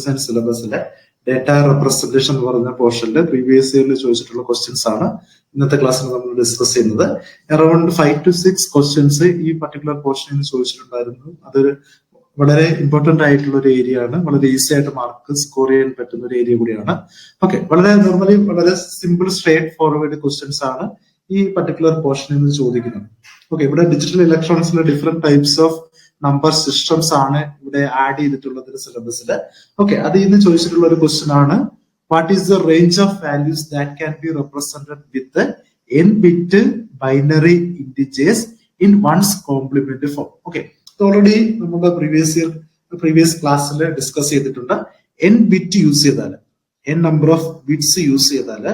Science സിലബസിലെ data representation എന്ന് പറയുന്ന പോർഷനിൽ പ്രീവിയസ് ഇയറിൽ ചോദിച്ചിട്ടുള്ള ക്വസ്റ്റ്യൻസ് ആണ് ഇന്നത്തെ ക്ലാസ്സിൽ നമ്മൾ ഡിസ്കസ് ചെയ്യുന്നത്. അറൌണ്ട് 5 to 6 ക്വസ്റ്റ്യൻസ് ഈ പർട്ടിക്കുലർ പോർഷനിൽ നിന്ന് ചോദിച്ചിട്ടുണ്ടായിരുന്നു. അത് വളരെ ഇമ്പോർട്ടന്റ് ആയിട്ടുള്ള ഒരു ഏരിയ ആണ്. വളരെ ഈസി ആയിട്ട് മാർക്ക് സ്കോർ ചെയ്യാൻ പറ്റുന്ന ഒരു ഏരിയ കൂടിയാണ്. ഓക്കെ, വളരെ നോർമലി വളരെ സിമ്പിൾ സ്ട്രേറ്റ് ഫോർവേഡ് ക്വസ്റ്റ്യൻസ് ആണ് ഈ പർട്ടിക്കുലർ പോർഷനിൽ നിന്ന് ചോദിക്കുന്നത്. ഓക്കെ, ഇവിടെ ഡിജിറ്റൽ ഇലക്ട്രോണിക്സിലെ different types of number systems ആണ് ഇവിടെ ആഡ് ചെയ്തിട്ടുള്ളത് സിലബസിൽ. ഓക്കെ, അതിൽ നിന്ന് ചോദിച്ചിട്ടുള്ള ഒരു ക്വസ്റ്റ്യൻ ആണ്, what is the range of values that can be represented with n bit binary integers in one's complement form. Okay, already നമ്മുടെ പ്രീവിയസ് ക്ലാസ്സിൽ ഡിസ്കസ് ചെയ്തിട്ടുണ്ട്. n ബിറ്റ് യൂസ് ചെയ്താൽ, n number of bits use ചെയ്താൽ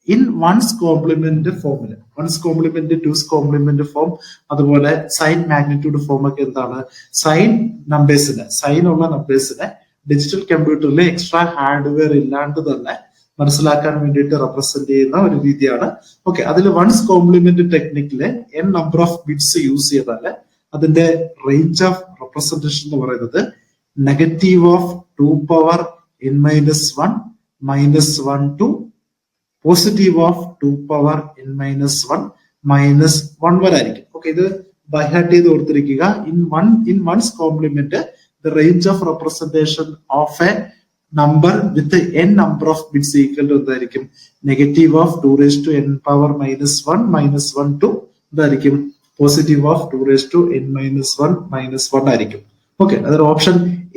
in one's complement ഫോമില്, one's complement, two's complement form, അതുപോലെ sign magnitude form ഒക്കെ എന്താണ്, sign ഉള്ള നമ്പേഴ്സിനെ ഡിജിറ്റൽ കമ്പ്യൂട്ടറിൽ എക്സ്ട്രാ ഹാർഡ്വെയർ ഇല്ലാണ്ട് തന്നെ മനസ്സിലാക്കാൻ വേണ്ടിയിട്ട് റെപ്രസെന്റ് ചെയ്യുന്ന ഒരു രീതിയാണ്. ഓക്കെ, അതിൽ വൺസ് കോംപ്ലിമെന്റ് ടെക്നിക്കില് n number of bits use ചെയ്താൽ അതിന്റെ റേഞ്ച് ഓഫ് റെപ്രസെന്റേഷൻ എന്ന് പറയുന്നത് negative of 2 power n minus 1 minus 1 to positive of 2 power n minus 1 minus 1 വരെ ആയിരിക്കും. ഓക്കെ, ഇത് ബൈ ഹാർട്ട് ചെയ്ത് ഓർത്തിരിക്കുക. In one's complement the range of representation of a number with n number of bits equal to എന്തായിരിക്കും, negative of 2 raised to n power minus 1 minus 1 to എന്തായിരിക്കും, positive of 2 raised to n minus 1 minus 1 ആയിരിക്കും. Okay, അതൊരു option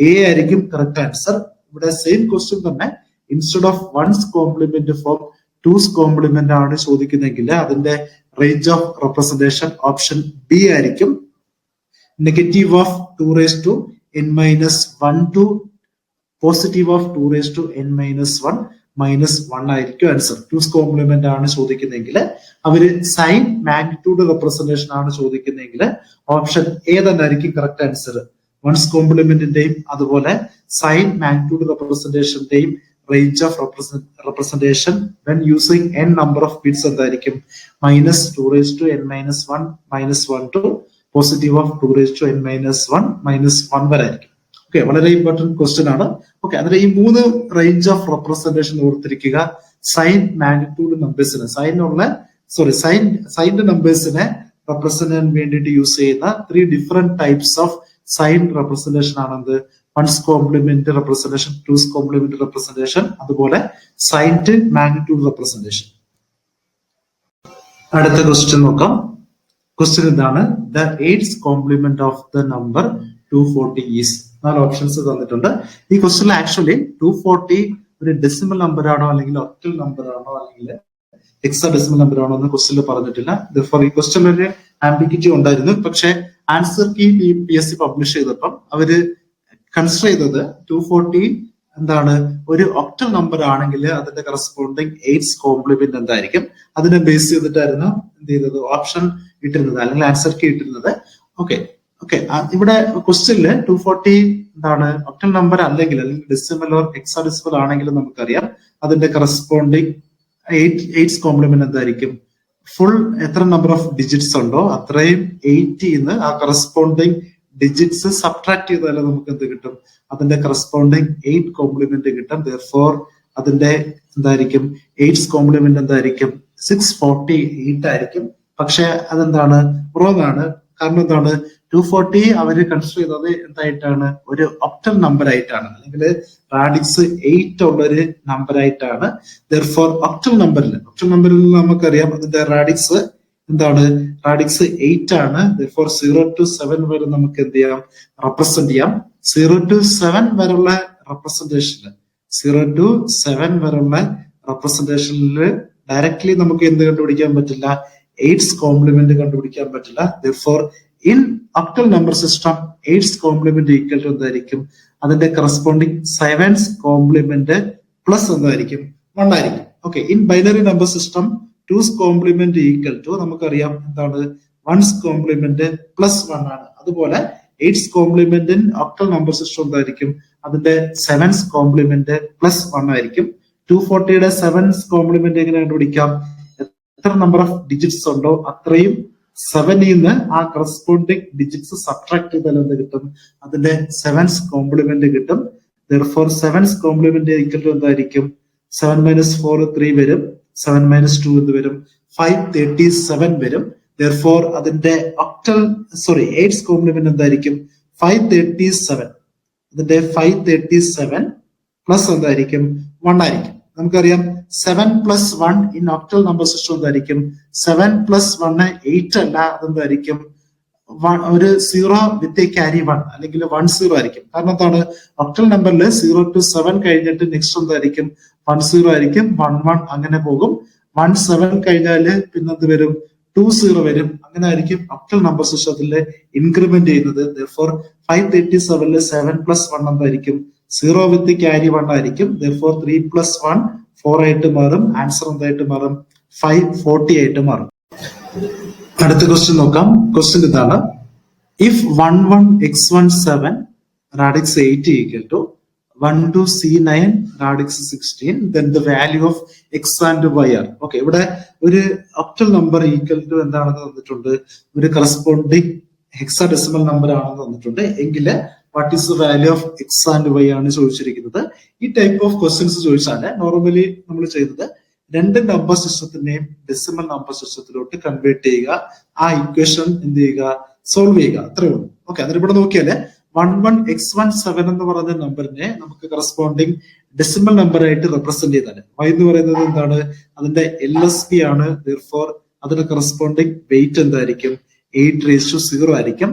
A ആയിരിക്കും correct answer. ഇവിടെ same question തന്നെ instead of one's complement form two's complement ആണ് ചോദിക്കുന്നെങ്കിൽ അതിന്റെ range of representation option B ആയിരിക്കും. Negative of 2 raised to n minus 1 to positive of 2 raised to n minus 1 minus 1 ആയിരിക്കും answer. Two's complement ആണ് ചോദിക്കുന്നെങ്കിൽ, അവര് sign magnitude representation ആണ് ചോദിക്കുന്നെങ്കിൽ option A തന്നെ ആയിരിക്കും കറക്റ്റ് ആൻസർ. വൺസ് കോംപ്ലിമെന്റിന്റെയും അതുപോലെ സൈൻ മാഗ്നിറ്റ്യൂഡ് റെപ്രസെന്റേഷന്റെയും range of representation when using n number of bits എന്തായിരിക്കും, minus 2 raised to n minus 1 minus 1 to positive of 2 raised to n minus 1 minus 1 വരെ ആയിരിക്കും. Okay, വളരെ important question ആണ്. Okay, അതിൽ ഈ 3 റേഞ്ച് ഓഫ് റെപ്രസെന്റേഷൻ ഓർത്തിരിക്കുക. Sign magnitude നമ്പേഴ്സിന്, സൈൻ്റെ നമ്പേഴ്സിനെ റെപ്രസെന്റ് ചെയ്യാൻ വേണ്ടിയിട്ട് യൂസ് ചെയ്യുന്ന 3 different types of sign representation ആണെന്ത്, one's complement representation, two's complement representation, അതുപോലെ സൈൻഡ് മാഗ്നിറ്റ്യൂഡ് റെപ്രസെന്റേഷൻ. അടുത്ത ക്വസ്റ്റ്യൻ നോക്കാം. ക്വസ്റ്റ്യൻ ഇതാണ്, the 8th complement of the number 240 is. 4 options തന്നിട്ടുണ്ട്. ഈ ക്വസ്റ്റ്യനിൽ ആക്ച്വലി 240 ഒരു ഡെസിമൽ നമ്പർ ആണോ അല്ലെങ്കിൽ ഒക്ടൽ നമ്പർ ആണോ അല്ലെങ്കിൽ എക്സാ ഡെസിമൽ നമ്പർ ആണോ എന്ന് ക്വസ്റ്റ്യനിൽ പറഞ്ഞിട്ടില്ല. ഈ ക്വസ്റ്റ്യനിൽ ഒരു ആംബിഗ്വിറ്റി ഉണ്ടായിരുന്നു. പക്ഷെ ആൻസർ കീ PSC പബ്ലിഷ് ചെയ്തപ്പം അവര് കൺസിഡർ ചെയ്തത് 240 എന്താണ്, ഒരു ഒക്ടൽ നമ്പർ ആണെങ്കിൽ അതിന്റെ കറസ്പോണ്ടിങ് 8th കോംപ്ലിമെന്റ് എന്തായിരിക്കും, അതിനെ ബേസ് ചെയ്തിട്ടായിരുന്നു എന്ത് ചെയ്തത്, ഓപ്ഷൻ ഇട്ടിരുന്നത് അല്ലെങ്കിൽ ആൻസർ കീ ഇട്ടിരുന്നത്. ഓക്കെ, ഇവിടെ ക്വസ്റ്റ്യനില് 240 എന്താണ് ഒക്ടൽ നമ്പർ അല്ലെങ്കിൽ ഡെസിമൽ ഓർ ഹെക്സാഡെസിമൽ ആണെങ്കിലും നമുക്കറിയാം അതിന്റെ കറസ്പോണ്ടിങ് 8th കോംപ്ലിമെന്റ് എന്തായിരിക്കും, ഫുൾ എത്ര നമ്പർ ഓഫ് ഡിജിറ്റ്സ് ഉണ്ടോ അത്രയും 80 ആ കറസ്പോണ്ടിങ് ഡിജിറ്റ്സ് സബ്ട്രാക്ട് ചെയ്താൽ നമുക്ക് എന്ത് കിട്ടും, അതിന്റെ കറസ്പോണ്ടിങ് 8th കോംപ്ലിമെന്റ് കിട്ടും. therefore അതിന്റെ എന്തായിരിക്കും, 8th കോംപ്ലിമെന്റ് എന്തായിരിക്കും, 648 ആയിരിക്കും. പക്ഷെ അതെന്താണ്, റോങ് ആണ്. കാരണം എന്താണ്, 240 അവര് കൺസിഡർ ചെയ്തത് എന്തായിട്ടാണ്, ഒരു ഒക്ടൽ നമ്പർ ആയിട്ടാണ്, അല്ലെങ്കിൽ റാഡിക്സ് 8 ഉള്ളൊരു നമ്പർ ആയിട്ടാണ്. therefore ഒക്ടൽ നമ്പറിൽ നമുക്കറിയാം അതിന്റെ റാഡിക്സ് എന്താണ്, റാഡിക്സ് 8 ആണ്. therefore 0 to 7 വരെ നമുക്ക് എന്ത് ചെയ്യാം, റെപ്രസെന്റ് ചെയ്യാം. 0 to 7 വരെയുള്ള റെപ്രസെന്റേഷനിൽ ഡയറക്ട്ലി നമുക്ക് എന്ത് കണ്ടുപിടിക്കാൻ പറ്റില്ല, 8th കോംപ്ലിമെന്റ് കണ്ടുപിടിക്കാൻ പറ്റില്ല. therefore in octal number system 8th complement equal to എന്തായിരിക്കും, അതിന്റെ കറസ്പോണ്ടിങ് 7th കോംപ്ലിമെന്റ് പ്ലസ് എന്തായിരിക്കും, 1 ആയിരിക്കും. Okay, in binary number system 2's complement equal to നമുക്കറിയാം എന്താണ്, 1's കോംപ്ലിമെന്റ് പ്ലസ് 1 ആണ്. അതുപോലെ 8th complement in octal number system എന്തായിരിക്കും, അതിന്റെ 7th കോംപ്ലിമെന്റ് പ്ലസ് 1 ആയിരിക്കും. 240യുടെ 7th കോംപ്ലിമെന്റ് എങ്ങനെ കണ്ടുപിടിക്കാം, എത്ര നമ്പർ ഓഫ് ഡിജിറ്റ്സ് ഉണ്ടോ അത്രയും 7ൽ നിന്ന് ആ കറസ്പോണ്ടിങ് ഡിജിറ്റ്സ് സബ്ട്രാക്ട് ചെയ്താൽ എന്ത് കിട്ടും, അതിന്റെ 7th കോംപ്ലിമെന്റ് കിട്ടും. Therefore 7's complement equal to എന്തായിരിക്കും? 7 minus 4 3 വരും. 7 minus 2 എന്ത് വരും? 537 വരും. Therefore അതിന്റെ octal 8's complement എന്തായിരിക്കും? 537. അതിന്റെ 537 പ്ലസ് എന്തായിരിക്കും? 1 ആയിരിക്കും. നമുക്കറിയാം 7 plus 1 in octal number system എന്തായിരിക്കും? 7 plus 1 8 അല്ല, അതെന്തായിരിക്കും? ഒരു 0 വിത്ത് എ ക്യാരി 1 അല്ലെങ്കിൽ 10 ആയിരിക്കും. കാരണം എന്താണ്? ഒക്ടൽ നമ്പറിൽ 0 to 7 കഴിഞ്ഞിട്ട് നെക്സ്റ്റ് എന്തായിരിക്കും? 10 ആയിരിക്കും. 11 അങ്ങനെ പോകും. 17 കഴിഞ്ഞാല് പിന്നെന്ത് വരും? 20 വരും. അങ്ങനെ ആയിരിക്കും ഒക്ടൽ നമ്പർ സിസ്റ്റത്തില് ഇൻക്രിമെന്റ് ചെയ്യുന്നത്. Therefore 537 7 plus 1 എന്തായിരിക്കും? 0 വിത്ത് ക്യാരി 1 ആയിരിക്കും. Therefore 3 plus 1 4 ആയിട്ട് മാറും. ആൻസർ എന്തായിട്ട് മാറും? 540 ആയിട്ട് മാറും. അടുത്ത ക്വസ്റ്റ്യൻ നോക്കാം. ക്വസ്റ്റ്യൻ ഇതാണ്: if 11x17 radix 80 equal to 12c9 radix 16, then the value of x and y are. Okay, ഇവിടെ ഒരു ഒക്ടൽ നമ്പർ ഈക്വൽ ടു എന്താണെന്ന് തന്നിട്ടുണ്ട്? ഒരു കറസ്പോണ്ടിങ് ഹെക്സാഡെസിമൽ നമ്പർ ആണെന്ന് തന്നിട്ടുണ്ട്. എങ്കിൽ what is the value of X and Y ആണ് ചോദിച്ചിരിക്കുന്നത്. ഈ ടൈപ്പ് ഓഫ് ക്വസ്റ്റ്യൻസ് ചോദിച്ചാല് നോർമലി നമ്മൾ ചെയ്യുന്നത് രണ്ട് നമ്പർ സിസ്റ്റത്തിനെയും ഡെസിമൽ നമ്പർ സിസ്റ്റത്തിലോട്ട് കൺവേർട്ട് ചെയ്യുക, ആ ഇക്വേഷൻ എന്ത് ചെയ്യുക? സോൾവ് ചെയ്യുക. അത്രേ ഉള്ളൂ. ഓക്കെ, അതിന് ഇവിടെ നോക്കിയാല് 11x17 എന്ന് പറയുന്ന നമ്പറിനെ നമുക്ക് കറസ്പോണ്ടിങ് ഡെസിമൽ നമ്പർ ആയിട്ട് റെപ്രസെന്റ് ചെയ്താൽ y എന്ന് പറയുന്നത് എന്താണ്? അതിന്റെ LSB ആണ്. Therefore അതിന് കറസ്പോണ്ടിങ് വെയിറ്റ് എന്തായിരിക്കും? 8:0 ആയിരിക്കും.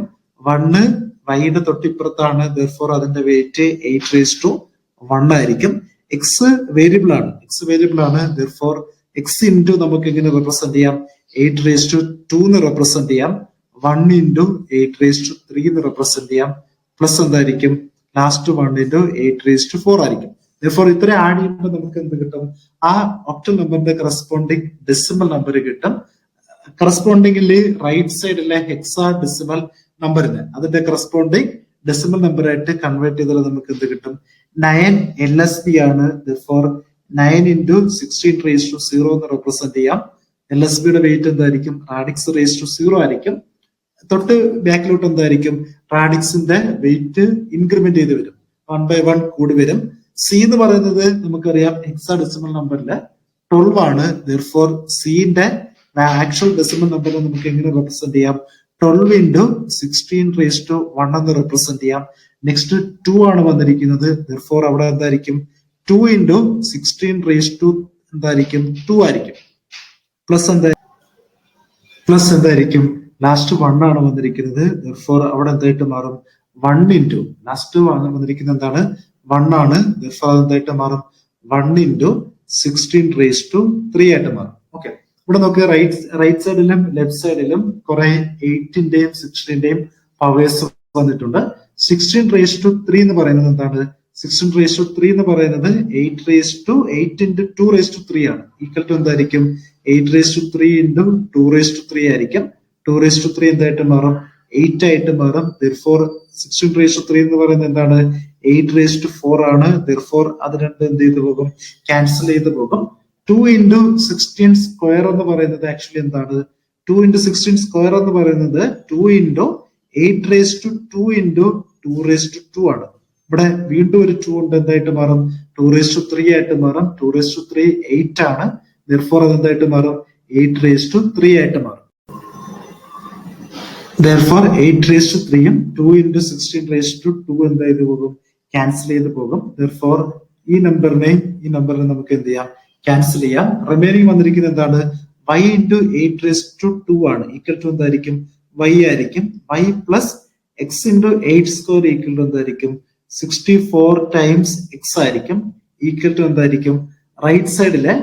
1 വൈയുടെ തൊട്ടിപ്പുറത്താണ്. Therefore അതിന്റെ വെയിറ്റ് 8:1 ആയിരിക്കും. എക്സ് വേരിയബിൾ ആണ്. Therefore എക്സ് ഇൻറ്റു നമുക്ക് എങ്ങനെ റെപ്രസെന്റ് ചെയ്യാം? 8:2 എന്ന് റെപ്രസെന്റ് ചെയ്യാം. 1 ഇൻറ്റു 8:3 എന്ന് റെപ്രസെന്റ് ചെയ്യാം. പ്ലസ് എന്തായിരിക്കും? ലാസ്റ്റ് 1 ഇൻറ്റു 8:4 ആയിരിക്കും. Therefore ഇത്ര ആഡ് ചെയ്യുമ്പോൾ നമുക്ക് എന്ത് കിട്ടും? ആ ഒക്ടൽ നമ്പറിന്റെ കറസ്പോണ്ടിങ് ഡെസിമൽ നമ്പർ കിട്ടും. കറസ്പോണ്ടിങ്ങില് റൈറ്റ് സൈഡിലെ ഹെക്സാ ഡെസിമൽ നമ്പറിന് അതിന്റെ കറസ്പോണ്ടിങ് ഡെസിമൽ നമ്പർ ആയിട്ട് കൺവേർട്ട് ചെയ്താൽ നമുക്ക് എന്ത് കിട്ടും? 9 LSB ആണ്. Therefore 9 ഇൻറ്റു 16:0 എന്ന് റെപ്രസെന്റ് ചെയ്യാം. LSB യുടെ വെയിറ്റ് എന്തായിരിക്കും? radix ആയിരിക്കും. തൊട്ട് ബാക്കിലോട്ട് എന്തായിരിക്കും? റാഡിക്സിന്റെ വെയിറ്റ് ഇൻക്രിമെന്റ് ചെയ്ത് വരും. 1/1 കൂടി വരും. സി എന്ന് പറയുന്നത് നമുക്കറിയാം ഹെക്സാഡെസിമൽ നമ്പറില് 12 ആണ്. Therefore സിന്റെ ആക്ച്വൽ ഡെസിമൽ നമ്പറിനെ നമുക്ക് എങ്ങനെ റെപ്രസെന്റ് ചെയ്യാം? 12 ഇൻറ്റു 16:1 എന്ന് റെപ്രസെന്റ് ചെയ്യാം. നെക്സ്റ്റ് 2 ആണ് വന്നിരിക്കുന്നത്. Therefore അവിടെ എന്തായിരിക്കും? 2 ഇൻറ്റു 16:2 എന്തായിരിക്കും? 2 ആയിരിക്കും. പ്ലസ് എന്തായിരിക്കും? ലാസ്റ്റ് 1 ആണ് വന്നിരിക്കുന്നത്. Therefore അവിടെ എന്തായിട്ട് മാറും? 1 ഇൻറ്റു ലാസ്റ്റ് വന്നിരിക്കുന്നത് എന്താണ്? 1 ആണ്. Therefore എന്തായിട്ട് മാറും? 1 ഇൻറ്റു 16:3 ആയിട്ട് മാറും. ഓക്കെ, ഇവിടെ നോക്കുക. റൈറ്റ് സൈഡിലും ലെഫ്റ്റ് സൈഡിലും കുറെ 8-ന്റെയും 16-ന്റെയും പവേഴ്സ് വന്നിട്ടുണ്ട്. 16:3 എന്ന് പറയുന്നത് എന്താണ്? 16:3 എന്ന് പറയുന്നത് 8 ഇൻറ്റു 2:3 ആണ്. ഈക്വൽ ടു എന്തായിരിക്കും? 8:3 ഇൻറ്റു 2:3 ആയിരിക്കും. 2:3 എന്തായിട്ട് മാറും? 8 ആയിട്ട് മാറും. Therefore 16:3 എന്ന് പറയുന്നത് എന്താണ്? 8:4 ആണ്. Therefore അത് രണ്ട് എന്ത് ചെയ്ത് പോകും? ക്യാൻസൽ ചെയ്ത് പോകും. 2 ഇൻറ്റു 16 സ്ക്വയർ എന്ന് പറയുന്നത് ആക്ച്വലി എന്താണ്? 2 ഇൻറ്റു 16 സ്ക്വയർ എന്ന് പറയുന്നത് 2 ഇൻറ്റു 8:2 ഇൻറ്റു 2:2 ആണ്. ഇവിടെ വീണ്ടും ഒരു 2 ഉണ്ട്. എന്തായിട്ട് മാറും? 2:3 ആയിട്ട് മാറും. 2:3 8 ആണ്. Therefore അത് എന്തായിട്ട് മാറും? 8:3 ആയിട്ട് മാറും. Therefore 8:3യും 2 ഇൻറ്റു 16:2 എന്താ ചെയ്ത് പോകും? ക്യാൻസൽ ചെയ്ത് പോകും. Therefore ഈ നമ്പറിനെ നമുക്ക് എന്ത് ചെയ്യാം? ക്യാൻസൽ ചെയ്യാം. റിമൈനിങ് വന്നിരിക്കുന്നത് എന്താണ്? y ഇൻറ്റു 8:2 ആണ്. ഈക്വൽ ടു എന്തായിരിക്കും? y ആയിരിക്കും. y plus X into 8² equal to എന്തായിരിക്കും? 64 ടൈംസ് എക്സ് ആയിരിക്കും. ഈക്വൽ ടു എന്തായിരിക്കും? റൈറ്റ് സൈഡിലെ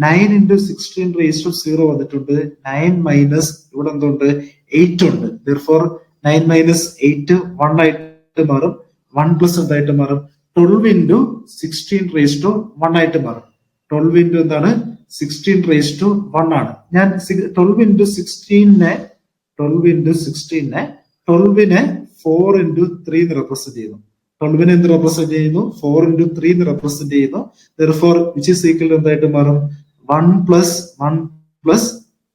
9 ഇൻറ്റു 16:0 വന്നിട്ടുണ്ട്. 9 മൈനസ് ഇവിടെ എന്തുണ്ട്? 8 ഉണ്ട്. Therefore 9 മൈനസ് 8 1 ആയിട്ട് മാറും. 1 പ്ലസ് എന്തായിട്ട് മാറും? 12 ഇൻറ്റു 16:1 ആയിട്ട് മാറും. 12 ഇൻറ്റു എന്താണ്? 16:1 ആണ്. ഞാൻ 12 ഇൻറ്റു 16നെ 4 ഇൻറ്റു 3 എന്ന് റെപ്രസെന്റ് ചെയ്യുന്നു. 12നെ എന്ത് റെപ്രസെന്റ് ചെയ്യുന്നു? 4 ഇൻറ്റു 3 എന്ന് റെപ്രസെന്റ് ചെയ്യുന്നു. Therefore which is equal to എന്തായിട്ട് മാറും? 1 പ്ലസ്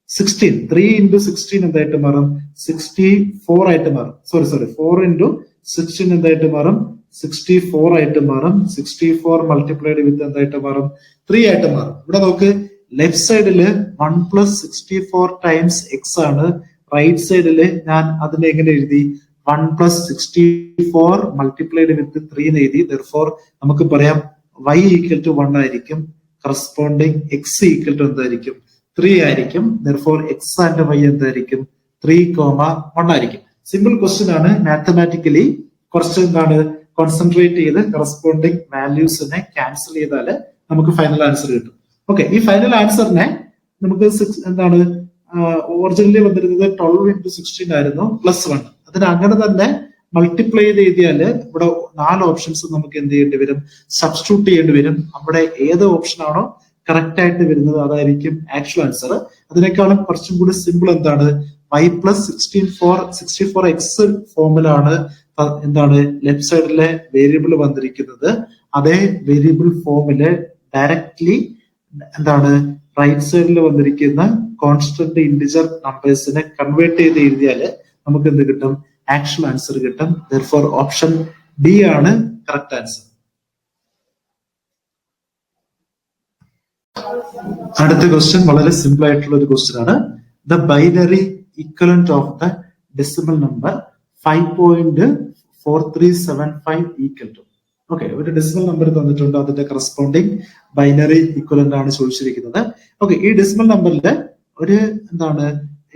16. 3 ഇൻറ്റു 16 എന്തായിട്ട് മാറും? 64 ആയിട്ട് മാറും. സോറി 4 ഇൻറ്റു 16 എന്തായിട്ട് മാറും 64 ആയിട്ട് മാറും. 64 മൾട്ടിപ്ലൈഡ് വിത്ത് എന്തായിട്ട് മാറും 3 ആയിട്ട് മാറും. ഇവിടെ നോക്ക് ലെഫ്റ്റ് സൈഡില് 1 പ്ലസ് 64 ടൈംസ് എക്സ് ആണ്. റൈറ്റ് സൈഡില് ഞാൻ അതിനെ എങ്ങനെ എഴുതി 1 പ്ലസ് 64 മൾട്ടിപ്ലൈഡ് വിത്ത് 3 എന്ന് എഴുതി. ദെർഫോർ നമുക്ക് പറയാം y ഈക്വൽ ടു 1 ആയിരിക്കും. കറസ്പോണ്ടിങ് എക്സ് ഈക്വൽ ടു എന്തായിരിക്കും 3 ആയിരിക്കും. ദെർഫോർ എക്സ് ആൻഡ് വൈ എന്തായിരിക്കും 3,1 ആയിരിക്കും. സിമ്പിൾ ക്വസ്റ്റ്യൻ ആണ്. മാത്തമാറ്റിക്കലി കുറച്ച് എന്താണ് കോൺസെൻട്രേറ്റ് ചെയ്ത് കറസ്പോണ്ടിങ് വാല്യൂസിനെ ക്യാൻസൽ ചെയ്താല് നമുക്ക് ഫൈനൽ ആൻസർ കിട്ടും. ഓക്കെ, ഈ ഫൈനൽ ആൻസറിനെ നമുക്ക് എന്താണ് ഒറിജിനലി വന്നിരുന്നത് 12 into 16 ആയിരുന്നു +1. അതിന് അങ്ങനെ തന്നെ മൾട്ടിപ്ലൈ ചെയ്ത് എഴുതിയാല് ഇവിടെ 4 ഓപ്ഷൻസ് നമുക്ക് എന്ത് ചെയ്യേണ്ടി വരും, സബ്സ്റ്റിറ്റ്യൂട്ട് ചെയ്യേണ്ടി വരും. അവിടെ ഏത് ഓപ്ഷൻ ആണോ കറക്റ്റ് ആയിട്ട് വരുന്നത് അതായിരിക്കും ആക്ച്വൽ ആൻസർ. അതിനേക്കാളും കുറച്ചും കൂടി സിമ്പിൾ എന്താണ് y പ്ലസ് 64 എക്സ് ഫോമിലാണ് എന്താണ് ലെഫ്റ്റ് സൈഡിലെ വേരിയബിൾ വന്നിരിക്കുന്നത്. അതേ വേരിയബിൾ ഫോമില് ഡയറക്ട്ലി എന്താണ് റൈറ്റ് സൈഡിൽ വന്നിരിക്കുന്ന കോൺസ്റ്റന്റ് ഇന്റിജർ നമ്പേഴ്സിനെ കൺവേർട്ട് ചെയ്ത് എഴുതിയാല് നമുക്ക് എന്ത് കിട്ടും, ആക്ച്വൽ ആൻസർ കിട്ടും. ദെർഫോർ ഓപ്ഷൻ ഡി ആണ് കറക്റ്റ് ആൻസർ. അടുത്ത ക്വസ്റ്റ്യൻ വളരെ സിമ്പിൾ ആയിട്ടുള്ള ഒരു ക്വസ്റ്റ്യൻ ആണ്. The binary equivalent of the decimal number 5.4375 equal to. Okay, ഒരു ഡെസിമൽ നമ്പർ തന്നിട്ടുണ്ട്, അതിന്റെ കറസ്പോണ്ടിങ് ബൈനറി ഇക്വലന്റ് ആണ് ചോദിച്ചിരിക്കുന്നത്. ഓക്കെ, ഈ ഡെസിമൽ നമ്പറിന്റെ ഒരു എന്താണ്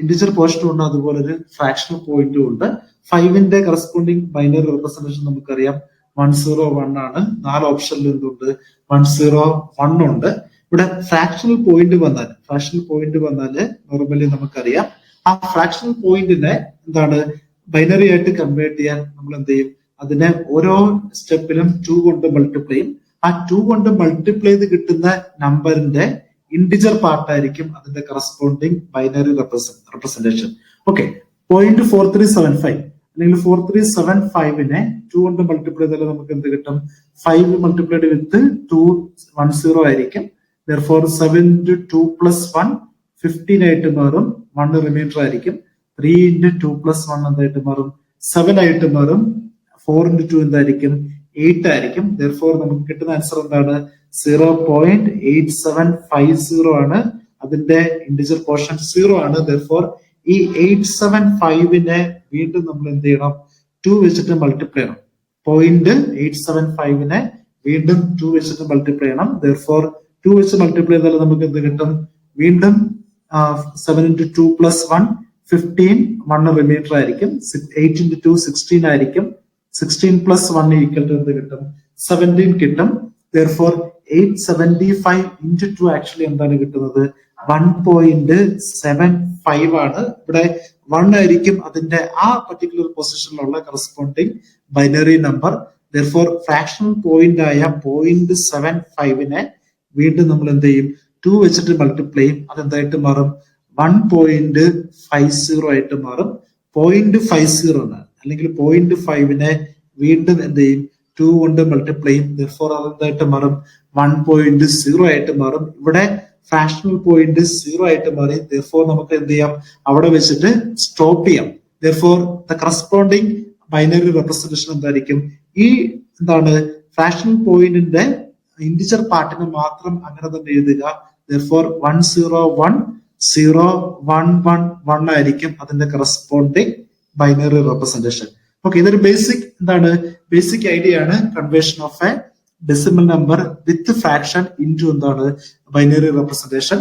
ഇന്റിജർ പോർഷനും ഉണ്ട്, അതുപോലെ ഒരു ഫ്രാക്ഷണൽ പോയിന്റും ഉണ്ട്. 5ന്റെ കറസ്പോണ്ടിങ് ബൈനറി റെപ്രസെന്റേഷൻ നമുക്കറിയാം 101 ആണ്. 4 ഓപ്ഷനിൽ എന്തുണ്ട് 101 ഉണ്ട്. ഇവിടെ ഫ്രാക്ഷണൽ പോയിന്റ് വന്നാല് നോർമലി നമുക്കറിയാം ആ ഫ്രാക്ഷണൽ പോയിന്റിനെ എന്താണ് ബൈനറി ആയിട്ട് കൺവേർട്ട് ചെയ്യാൻ നമ്മൾ എന്ത് ചെയ്യും, അതിനെ ഓരോ സ്റ്റെപ്പിലും 2 കൊണ്ട് മൾട്ടിപ്ലൈ ചെയ്യും. ആ 2 കൊണ്ട് മൾട്ടിപ്ലൈ ചെയ്ത് കിട്ടുന്ന നമ്പറിന്റെ ഇന്റിജർ പാർട്ടായിരിക്കും അതിന്റെ കറസ്പോണ്ടിങ് ബൈനറി റെപ്രസെന്റേഷൻ. ഓക്കെ, 0.4375 അല്ലെങ്കിൽ 4375നെ 2 കൊണ്ട് മൾട്ടിപ്ലൈ ചെയ്താൽ നമുക്ക് എന്ത് കിട്ടും, 5 മൾട്ടിപ്ലൈഡ് വിത്ത് 210 ആയിരിക്കും. Therefore 7 into 2 plus 1 15 ആയിട്ട് മാറും. 1 റിമൈൻഡർ ആയിരിക്കും. 3 into 2 plus 1 എന്തായിട്ട് മാറും 7 ആയിട്ട് മാറും. 4 into 2 എന്തായിരിക്കും 8 ആയിരിക്കും. Therefore നമുക്ക് കിട്ടുന്ന ആൻസർ എന്താണ് 0.8750 ആണ്. അതിന്റെ ഇന്റിജർ പോർഷൻ 0 ആണ്. Therefore ഈ 875നെ വീണ്ടും നമ്മൾ എന്ത് ചെയ്യണം, 2 വെച്ചിട്ട് മൾട്ടിപ്ലൈ ചെയ്യണം. 0.875നെ വീണ്ടും 2 വെച്ചിട്ട് മൾട്ടിപ്ലൈ ചെയ്യണം. Therefore 2 വെച്ച് മൾട്ടിപ്ലൈ ചെയ്താൽ നമുക്ക് എന്ത് കിട്ടും, വീണ്ടും 7 into 2 plus 1 15, 1 റിമൈൻഡർ ആയിരിക്കും. 8 into 2 16 ആയിരിക്കും. 16 plus 1 ഈക്വൽ ടു എന്ത് കിട്ടും, 17 കിട്ടും. Therefore 875 into 2 ആക്ച്വലി എന്താണ് കിട്ടുന്നത് 1.75 ആണ്. ഇവിടെ 1 ആയിരിക്കും അതിന്റെ ആ പർട്ടിക്കുലർ പൊസിഷനിലുള്ള corresponding binary number. Therefore fractional point ആയ 0.75നെ വീണ്ടും നമ്മൾ എന്ത് ചെയ്യും, 2 വെച്ചിട്ട് മൾട്ടിപ്ലൈ ചെയ്യും. അതെന്തായിട്ട് മാറും 1.50 ആയിട്ട് മാറും. 0.50 ആണ് അല്ലെങ്കിൽ 0.5നെ വീണ്ടും എന്ത് ചെയ്യും 2 കൊണ്ട് മൾട്ടിപ്ലൈ ചെയ്യും. Therefore അതെന്തായിട്ട് മാറും 1.0 ആയിട്ട് മാറും. ഇവിടെ ഫ്രാക്ഷണൽ പോയിന്റ് 0 ആയിട്ട് മാറി. Therefore നമുക്ക് എന്ത് ചെയ്യാം, അവിടെ വെച്ചിട്ട് സ്റ്റോപ്പ് ചെയ്യാം. Therefore the corresponding binary representation എന്തായിരിക്കും, ഈ എന്താണ് ഫ്രാക്ഷണൽ പോയിന്റിന്റെ ഇന്റിജർ പാർട്ടിനെ മാത്രം അങ്ങനെ തന്നെ എഴുതുക. Therefore 1010111 ആയിരിക്കും അതിന്റെ കറസ്പോണ്ടിങ് ബൈനറി റെപ്രസെന്റേഷൻ. ഓക്കെ, ഇതൊരു ബേസിക് എന്താണ് ബേസിക് ഐഡിയ ആണ്. Conversion of A decimal number with fraction into എന്താണ് ബൈനറി റെപ്രസെന്റേഷൻ.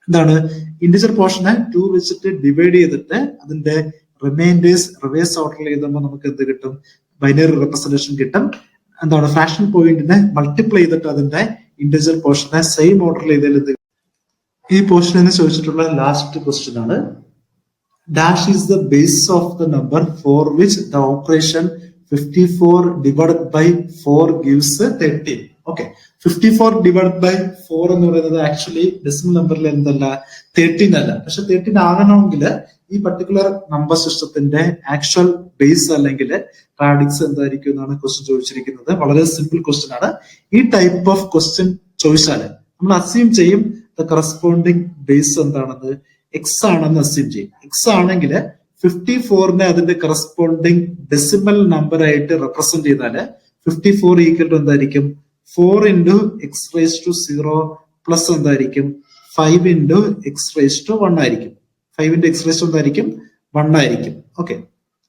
എന്താണ് ഇന്റിജർ പോർഷനെ 2 വെച്ചിട്ട് ഡിവൈഡ് ചെയ്തിട്ട് അതിന്റെ റിമൈൻഡേഴ്സ് റിവേഴ്സ് ഓർഡറിൽ എഴുതുമ്പോൾ നമുക്ക് എന്ത് കിട്ടും, ബൈനറി റെപ്രസെന്റേഷൻ കിട്ടും. എന്താണ് ഫ്രാക്ഷണൽ പോയിന്റിനെ മൾട്ടിപ്ലൈ ചെയ്തിട്ട് അതിന്റെ ഇന്റിജർ പോർഷനെ സെയിം ഓർഡറിൽ ചെയ്തത്. ഈ പോർഷനിൽ നിന്ന് ചോദിച്ചിട്ടുള്ള ലാസ്റ്റ് ക്വസ്റ്റ്യൻ ആണ്. Dash is the base of the number for which the operation 54 divided by 4 gives 13. Okay, 54 divided by 4 എന്ന് പറയുന്നത് ആക്ച്വലി ഡെസിമൽ നമ്പറിൽ എന്തല്ല 13 അല്ല. പക്ഷെ 13 ആകണമെങ്കിൽ ഈ പർട്ടിക്കുലർ നമ്പർ സിസ്റ്റത്തിന്റെ ആക്ച്വൽ ബേസ് അല്ലെങ്കിൽ റാഡിക്സ് എന്തായിരിക്കും എന്നാണ് ക്വസ്റ്റ്യൻ ചോദിച്ചിരിക്കുന്നത്. വളരെ സിമ്പിൾ ക്വസ്റ്റ്യൻ ആണ്. ഈ ടൈപ്പ് ഓഫ് ക്വസ്റ്റ്യൻ ചോദിച്ചാല് നമ്മൾ അസ്യൂം ചെയ്യും ദ കറസ്പോണ്ടിങ് ബേസ് എന്താണെന്ന് എക്സ് ആണെന്ന് അസ്യൂം ചെയ്യും. എക്സ് ആണെങ്കിൽ 54നെ അതിന്റെ കറസ്പോണ്ടിങ് ഡെസിമൽ നമ്പർ ആയിട്ട് റെപ്രസെന്റ് ചെയ്താല് 54 ഈക്വൽ ടു എന്തായിരിക്കും 4 into x raise to 0 plus എന്തായിരിക്കും 5 ഇൻറ്റു എക്സ് റേസ് ടു 1 ആയിരിക്കും. 5 ഇൻറ്റു എക്സ് റേസ് ടു എന്തായിരിക്കും 1 ആയിരിക്കും. ഓക്കെ,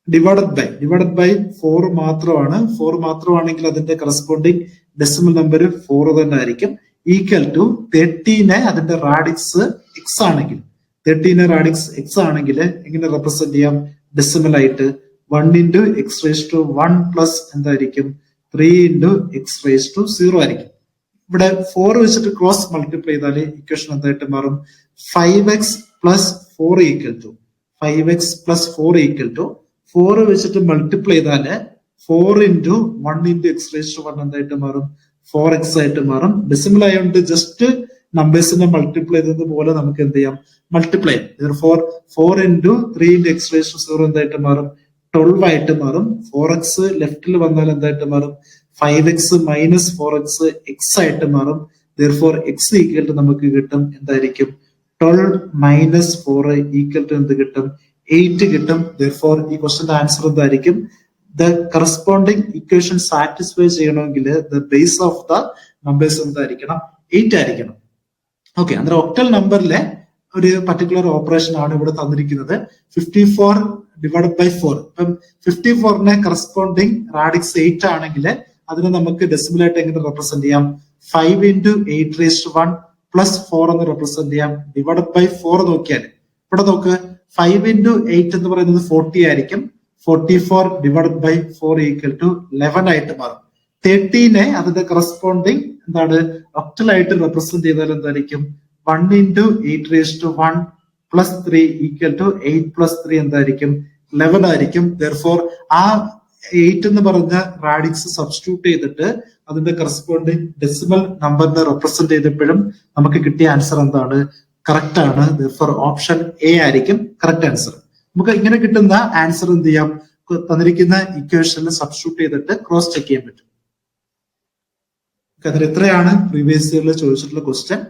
ഡിവൈഡഡ് ബൈ 4 മാത്രമാണ്. 4 മാത്രമാണെങ്കിൽ അതിന്റെ കറസ്പോണ്ടിങ് ഡെസിമൽ നമ്പർ 4 തന്നെ ആയിരിക്കും. ഈക്വൽ ടു 13 അതിന്റെ റാഡിക്സ് എക്സ് ആണെങ്കിൽ 13 റാഡിക്സ് എക്സ് ആണെങ്കിൽ എങ്ങനെ റെപ്രസെന്റ് ചെയ്യാം ഡെസിമൽ ആയിട്ട് 1 into x raise to 1 plus എന്തായിരിക്കും 3 ഇൻറ്റു എക്സ് റേസ് ടു 0 ആയിരിക്കും. ഇവിടെ 4 വെച്ചിട്ട് ക്രോസ് മൾട്ടിപ്ലൈ ചെയ്താൽ ഇക്വേഷൻ എന്തായിട്ട് മാറും 5x plus 4 equal to 5x plus 4 equal to 4 വെച്ചിട്ട് മൾട്ടിപ്ലൈ ചെയ്താല് 4 into 1 into x raise to 1 എന്തായിട്ട് മാറും 4x ആയിട്ട് മാറും. ഡെസിമൽ ആയതുകൊണ്ട് ജസ്റ്റ് നമ്പേഴ്സിനെ മൾട്ടിപ്ലൈ ചെയ്തത് പോലെ നമുക്ക് എന്ത് ചെയ്യാം multiply. 4 into 3 into x raise to 0 എന്തായിട്ട് മാറും 12 ആയിട്ട് മാറും. 4x ലെഫ്റ്റിൽ വന്നാൽ എന്തായിട്ട് മാറും 5x മൈനസ് 4x എക്സ് ആയിട്ട് മാറും. therefore എക്സ് ഈക്വൽ ടു നമുക്ക് കിട്ടും എന്തായിരിക്കും 12 മൈനസ് 4 ഈക്വൽ ടു എന്ത് കിട്ടും 8 കിട്ടും. therefore ഈ ക്വസ്റ്റ്യന്റെ ആൻസർ എന്തായിരിക്കും ദ കറസ്പോണ്ടിങ് ഇക്വേഷൻ സാറ്റിസ്ഫൈ ചെയ്യണമെങ്കിൽ the base of the numbers എന്തായിരിക്കണം 8 ആയിരിക്കണം. ഓക്കെ, അന്നേരം ഒക്ടൽ നമ്പറിലെ ഒരു പർട്ടിക്കുലർ ഓപ്പറേഷൻ ആണ് ഇവിടെ തന്നിരിക്കുന്നത് 54 ഡിവൈഡ് ബൈ 4. ഇപ്പം 54നെ കറസ്പോണ്ടിങ് റാഡിക്സ് 8 ആണെങ്കിൽ അതിനെ നമുക്ക് ഡെസിമൽ ആയിട്ട് എങ്ങനെ റെപ്രസെന്റ് ചെയ്യാം 5 ഇൻറ്റു 8 റേസ് ടു 1 പ്ലസ് 4 എന്ന് റെപ്രസെന്റ് ചെയ്യാം. ഡിവൈഡ് ബൈ 4 നോക്കിയാൽ ഇവിടെ നോക്ക് 5 ഇൻറ്റു 8 എന്ന് പറയുന്നത് 40 ആയിരിക്കും. 44 ഡിവൈഡ് ബൈ 4 ഈക്വൽ ടു 11 ആയിട്ട് മാറും. 13നെ അതിന്റെ കറസ്പോണ്ടിങ് എന്താണ് ഒക്ടൽ ആയിട്ട് റെപ്രസെന്റ് ചെയ്താൽ എന്തായിരിക്കും 1 into 8 raise to 1 plus 3 equal to 8 plus 3 എന്തായിരിക്കും 11 ആയിരിക്കും. therefore ആ 8 എന്ന് പറഞ്ഞ റാഡിക്സ് സബ്സ്റ്റിറ്റ്യൂട്ട് ചെയ്തിട്ട് അതിന്റെ കറസ്പോണ്ടിങ് ഡെസിമൽ നമ്പറിനെ റെപ്രസെന്റ് ചെയ്തപ്പോഴും നമുക്ക് കിട്ടിയ ആൻസർ എന്താണ് കറക്റ്റ് ആണ്. therefore ഓപ്ഷൻ എ ആയിരിക്കും കറക്റ്റ് ആൻസർ. നമുക്ക് ഇങ്ങനെ കിട്ടുന്ന ആൻസർ എന്ത് ചെയ്യാം തന്നിരിക്കുന്ന ഇക്വേഷനിൽ സബ്സ്റ്റിറ്റ്യൂട്ട് ചെയ്തിട്ട് ക്രോസ് ചെക്ക് ചെയ്യാൻ പറ്റും. അതിൽ ഇത്രയാണ് പ്രീവിയസ് ഇയറിൽ ചോദിച്ചിട്ടുള്ള ക്വസ്റ്റ്യൻ.